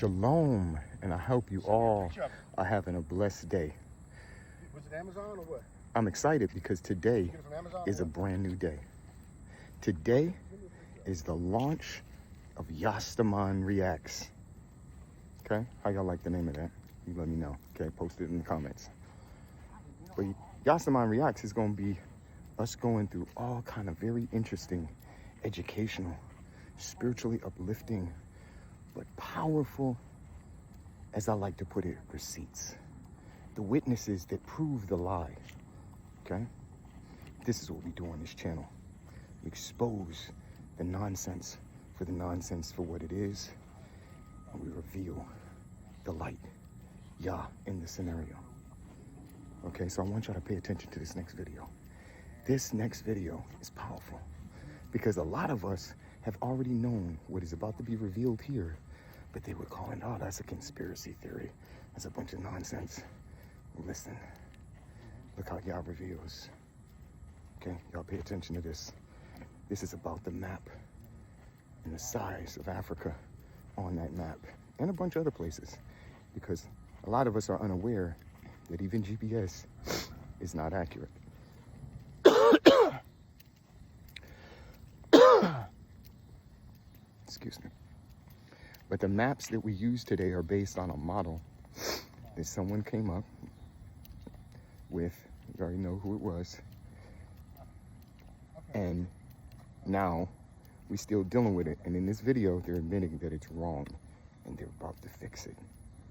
Shalom, and I hope you all are having a blessed day. Was it Amazon or what? I'm excited because today is a brand new day. Today is the launch of Yahstaman Reacts. Okay, how y'all like the name of that? You let me know. Okay, post it in the comments. But Yahstaman Reacts is going to be us going through all kind of very interesting, educational, spiritually uplifting, but powerful, as I like to put it, receipts. The witnesses that prove the lie, okay? This is what we do on this channel. We expose the nonsense for what it is, and we reveal the light, Yah, in the scenario. Okay, so I want y'all to pay attention to this next video. This next video is powerful because a lot of us have already known what is about to be revealed here, but they were calling, oh, that's a conspiracy theory. That's a bunch of nonsense. Listen, look how Yah reveals. Okay, y'all pay attention to this. This is about the map and the size of Africa on that map and a bunch of other places, because a lot of us are unaware that even GPS is not accurate. Excuse me. But the maps that we use today are based on a model that someone came up with. You already know who it was. And now we're still dealing with it. And in this video, they're admitting that it's wrong and they're about to fix it.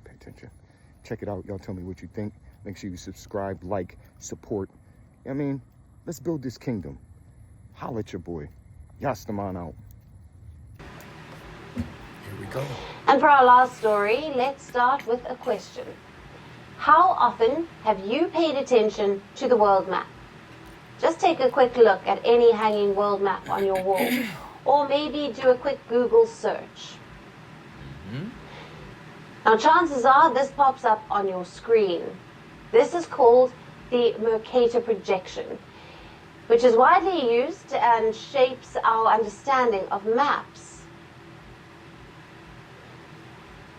Pay attention. Check it out. Y'all tell me what you think. Make sure you subscribe, like, support. I mean, let's build this kingdom. Holla at your boy. Yahstaman out. Here we go. And for our last story, let's start with a question. How often have you paid attention to the world map? Just take a quick look at any hanging world map on your wall, or maybe do a quick Google search. Now, chances are this pops up on your screen. This is called the Mercator projection, which is widely used and shapes our understanding of maps.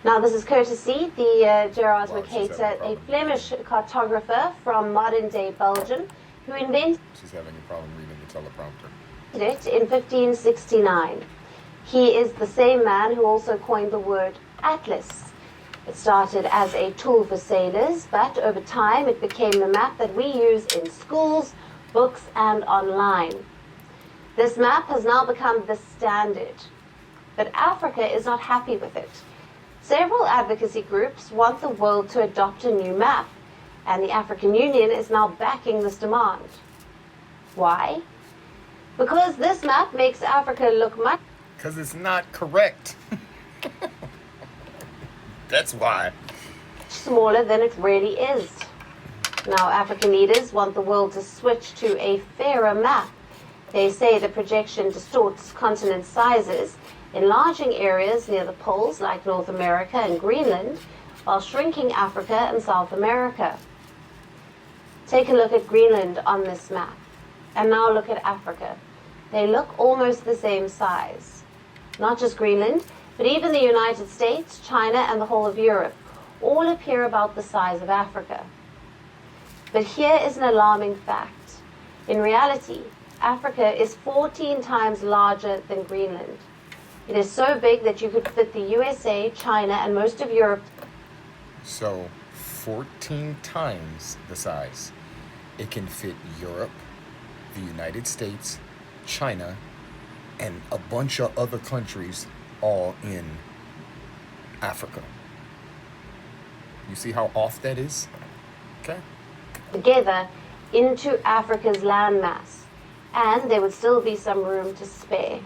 Now, this is courtesy the Gerard Mercator, a Flemish cartographer from modern-day Belgium, who invented She's having a problem reading the teleprompter. it in 1569. He is the same man who also coined the word atlas. It started as a tool for sailors, but over time it became the map that we use in schools, books, and online. This map has now become the standard, but Africa is not happy with it. Several advocacy groups want the world to adopt a new map, and the African Union is now backing this demand. Why? Because this map makes Africa look much... Because it's not correct. That's why. ...smaller than it really is. Now, African leaders want the world to switch to a fairer map. They say the projection distorts continent sizes, enlarging areas near the poles like North America and Greenland, while shrinking Africa and South America. Take a look at Greenland on this map, and now look at Africa. They look almost the same size. Not just Greenland, but even the United States, China, and the whole of Europe all appear about the size of Africa. But here is an alarming fact. In reality, Africa is 14 times larger than Greenland. It is so big that you could fit the USA, China, and most of Europe. So, 14 times the size. It can fit Europe, the United States, China, and a bunch of other countries all in Africa. You see how off that is? Okay. Together into Africa's landmass, and there would still be some room to spare.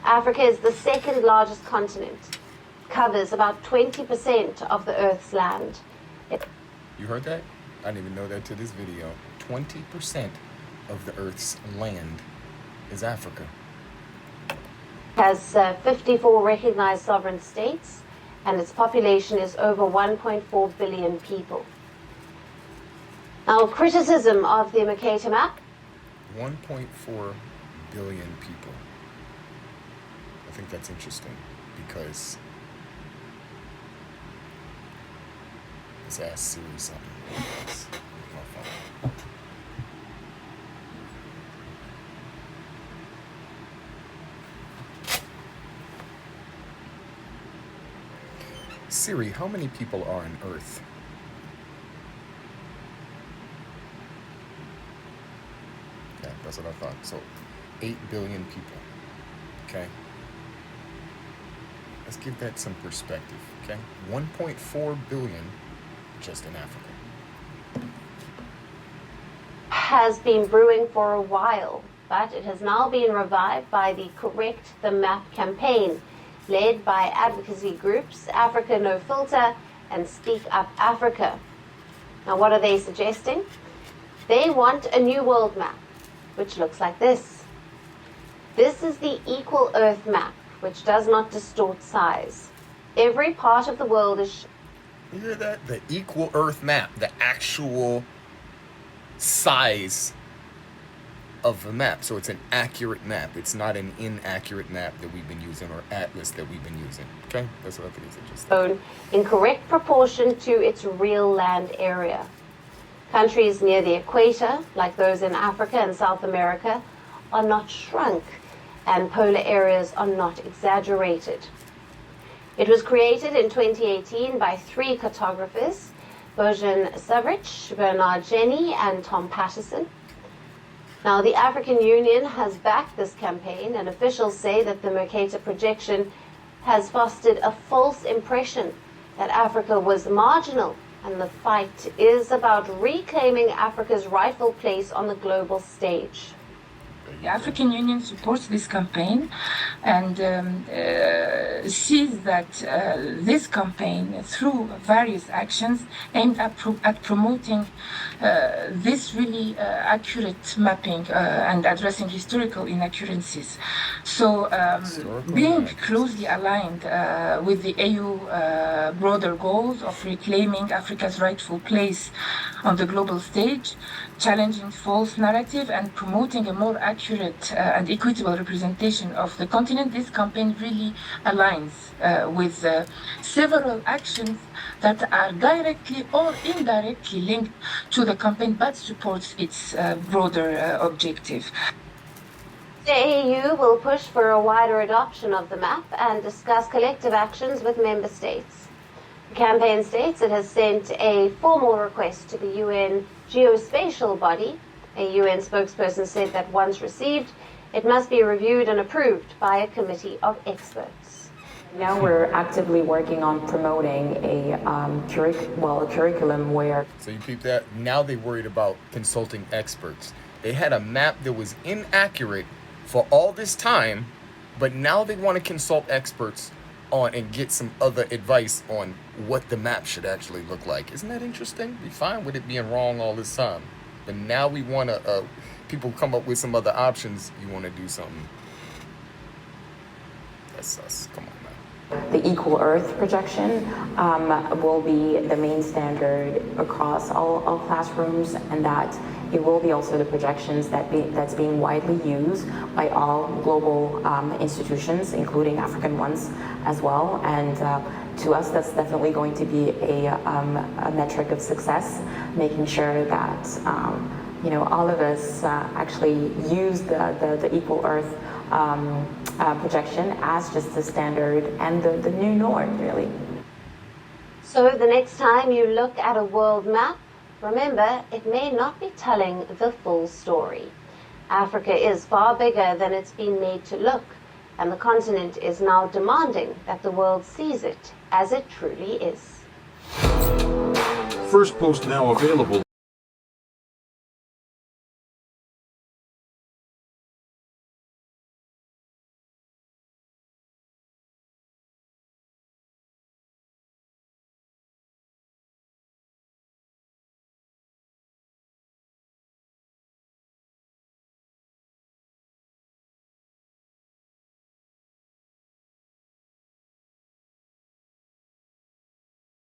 Africa is the second largest continent. It covers about 20% of the Earth's land. You heard that? I didn't even know that to this video. 20% of the Earth's land is Africa. It has 54 recognized sovereign states, and its population is over 1.4 billion people. Now, criticism of the Mercator map. 1.4 billion people. I think that's interesting because Let's ask Siri something. My phone. Siri, how many people are on Earth? Yeah, that's what I thought. So, 8 billion people. Okay. Let's give that some perspective. Okay. 1.4 billion just in Africa. Has been brewing for a while, but it has now been revived by the Correct the Map campaign, led by advocacy groups Africa No Filter and Speak Up Africa. Now, what are they suggesting? They want a new world map, which looks like this. This is the Equal Earth map, which does not distort size. Every part of the world is... You hear that? The Equal Earth map, the actual size of the map. So it's an accurate map. It's not an inaccurate map that we've been using or atlas that we've been using. Okay? That's what I think is interesting. In correct proportion to its real land area. Countries near the equator, like those in Africa and South America, are not shrunk, and polar areas are not exaggerated. It was created in 2018 by 3 cartographers, Bojan Savrich, Bernard Jenny, and Tom Patterson. Now, the African Union has backed this campaign, and officials say that the Mercator projection has fostered a false impression that Africa was marginal, and the fight is about reclaiming Africa's rightful place on the global stage. The African Union supports this campaign and sees that this campaign, through various actions aimed at promoting this really accurate mapping and addressing historical inaccuracies. So being closely aligned with the AU broader goals of reclaiming Africa's rightful place on the global stage, challenging false narrative and promoting a more accurate and equitable representation of the continent, this campaign really aligns with several actions that are directly or indirectly linked to the campaign but supports its broader objective. The AU will push for a wider adoption of the map and discuss collective actions with member states. The campaign states it has sent a formal request to the UN geospatial body. A UN spokesperson said that once received, it must be reviewed and approved by a committee of experts. Now we're actively working on promoting a curriculum where... So you keep that. Now they worried about consulting experts. They had a map that was inaccurate for all this time, but now they want to consult experts on and get some other advice on what the map should actually look like. Isn't that interesting? Be fine with it being wrong all this time, but now we want to people come up with some other options. You want to do something. That's us. Come on, man. The Equal Earth projection will be the main standard across all classrooms, and that it will be also the projections that's being widely used by all global institutions, including African ones as well. And to us, that's definitely going to be a metric of success, making sure that all of us actually use the Equal Earth projection as just the standard and the new norm, really. So the next time you look at a world map, remember, it may not be telling the full story. Africa is far bigger than it's been made to look, and the continent is now demanding that the world sees it as it truly is. First post now available.